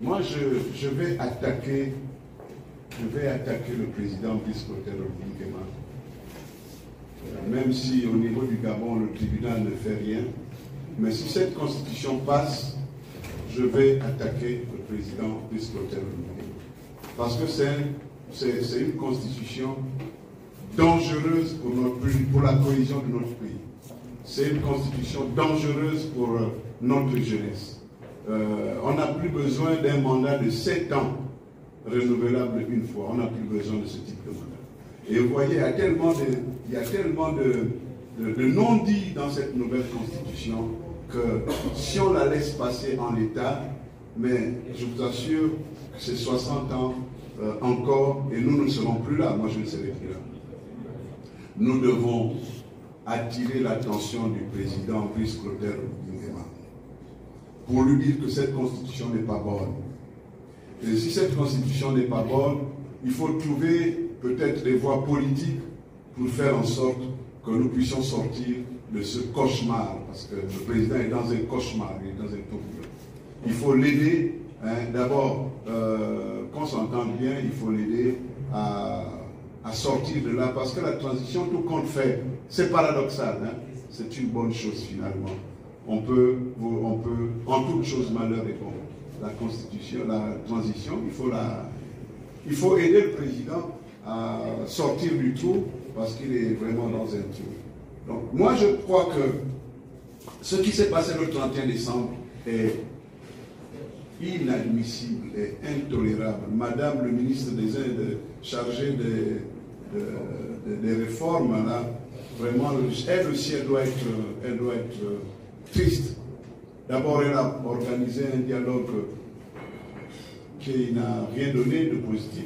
Moi, je vais attaquer le président Brice Clotaire Oligui Nguema. Même si au niveau du Gabon, le tribunal ne fait rien. Mais si cette constitution passe, je vais attaquer le président Brice Clotaire Oligui Nguema. Parce que c'est une constitution dangereuse pour notre pays, pour la cohésion de notre pays. C'est une constitution dangereuse pour notre jeunesse. On n'a plus besoin d'un mandat de 7 ans renouvelable une fois. On n'a plus besoin de ce type de mandat. Et vous voyez, il y a tellement de non-dits dans cette nouvelle constitution que si on la laisse passer en l'état, mais je vous assure que c'est 60 ans encore et nous ne serons plus là. Moi, je ne serai plus là. Nous devons attirer l'attention du président Brice Clotaire Oligui Nguema pour lui dire que cette constitution n'est pas bonne. Et si cette constitution n'est pas bonne, il faut trouver peut-être des voies politiques pour faire en sorte que nous puissions sortir de ce cauchemar, parce que le président est dans un cauchemar, il est dans un tourbillon. Il faut l'aider, hein, d'abord, qu'on s'entende bien, il faut l'aider à sortir de là, parce que la transition, tout compte fait, c'est paradoxal, hein, c'est une bonne chose finalement. On peut, en toute chose, malheur est bon. La constitution, la transition, il faut aider le président à sortir du trou, parce qu'il est vraiment dans un trou. Donc, moi, je crois que ce qui s'est passé le 31 décembre est inadmissible et intolérable. Madame le ministre des Indes, chargée des réformes, là, vraiment, elle aussi, elle doit être triste. D'abord, elle a organisé un dialogue qui n'a rien donné de positif.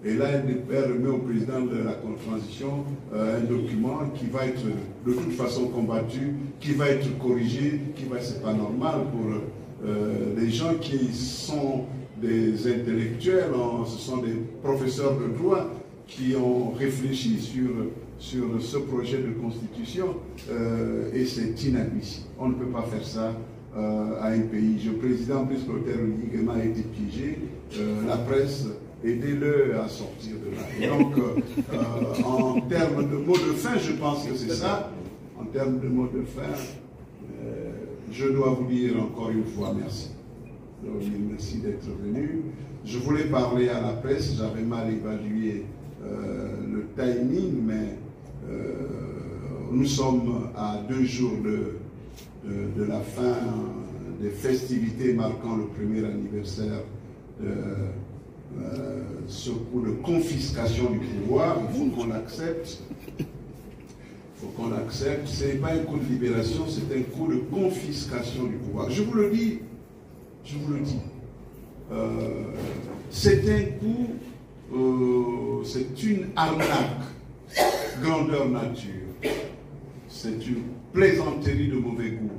Et là, elle remet au président de la transition un document qui va être de toute façon combattu, qui va être corrigé, c'est pas normal pour les gens qui sont des intellectuels, ce sont des professeurs de droit qui ont réfléchi sur ce projet de constitution et c'est inadmissible. On ne peut pas faire ça à un pays. Le président Brice Clotaire Oligui Nguema a été piégé, la presse, aidez-le à sortir de là. Et donc, en termes de mot de fin, je pense que c'est ça. En termes de mot de fin, je dois vous dire encore une fois merci. Merci d'être venu. Je voulais parler à la presse, j'avais mal évalué le timing, mais nous sommes à 2 jours de la fin des festivités marquant le premier anniversaire de ce coup de confiscation du pouvoir. Il faut qu'on l'accepte. Il faut qu'on l'accepte. Ce n'est pas un coup de libération, c'est un coup de confiscation du pouvoir. Je vous le dis. C'est un coup, c'est une arnaque, grandeur nature. C'est une plaisanterie de mauvais goût.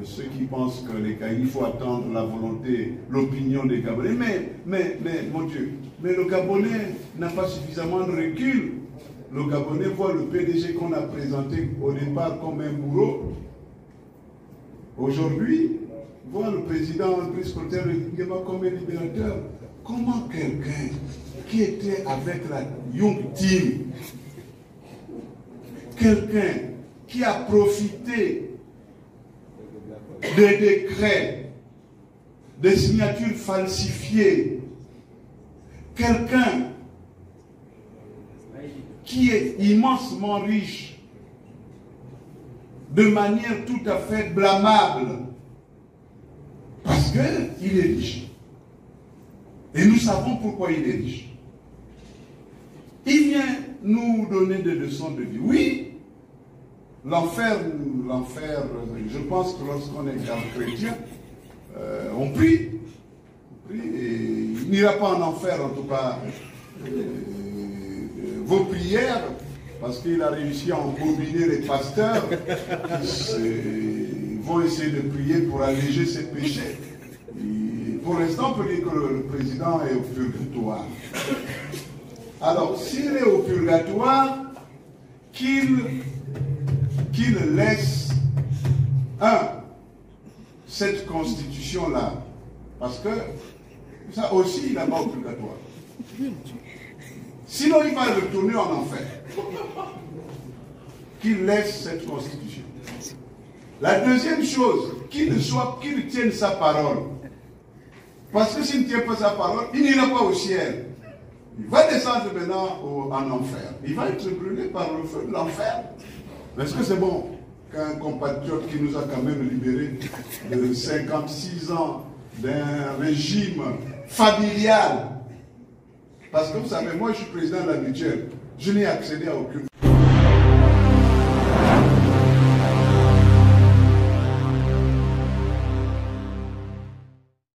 Ceux qui pensent que il faut attendre la volonté, l'opinion des Gabonais. Mais, mon Dieu, mais le Gabonais n'a pas suffisamment de recul. Le Gabonais voit le PDG qu'on a présenté au départ comme un bourreau. Aujourd'hui, voit le président Brice Clotaire Oligui Nguema comme un libérateur. Comment quelqu'un qui était avec la Young Team, quelqu'un qui a profité des décrets, des signatures falsifiées, quelqu'un qui est immensement riche, de manière tout à fait blâmable, parce qu'il est riche. Et nous savons pourquoi il est riche. Il vient nous donner des leçons de vie. Oui, l'enfer, je pense que lorsqu'on est chrétien, on prie. Et il n'ira pas en enfer, en tout cas, vos prières, parce qu'il a réussi à embobiner les pasteurs qui vont essayer de prier pour alléger ses péchés. Et pour l'instant, on peut dire que le président est au purgatoire. Alors, s'il est au purgatoire, qu'il laisse, cette constitution-là, Parce que ça aussi, il n'a pas obligatoire. Sinon, il va retourner en enfer. Qu'il laisse cette constitution. La deuxième chose, qu'il tienne sa parole. Parce que s'il ne tient pas sa parole, il n'ira pas au ciel. Il va descendre maintenant en enfer. Il va être brûlé par le feu de l'enfer. Est-ce que c'est bon qu'un compatriote qui nous a quand même libérés de 56 ans d'un régime familial? Parce que vous savez, moi je suis président de la mutuelle. Je n'ai accédé à aucune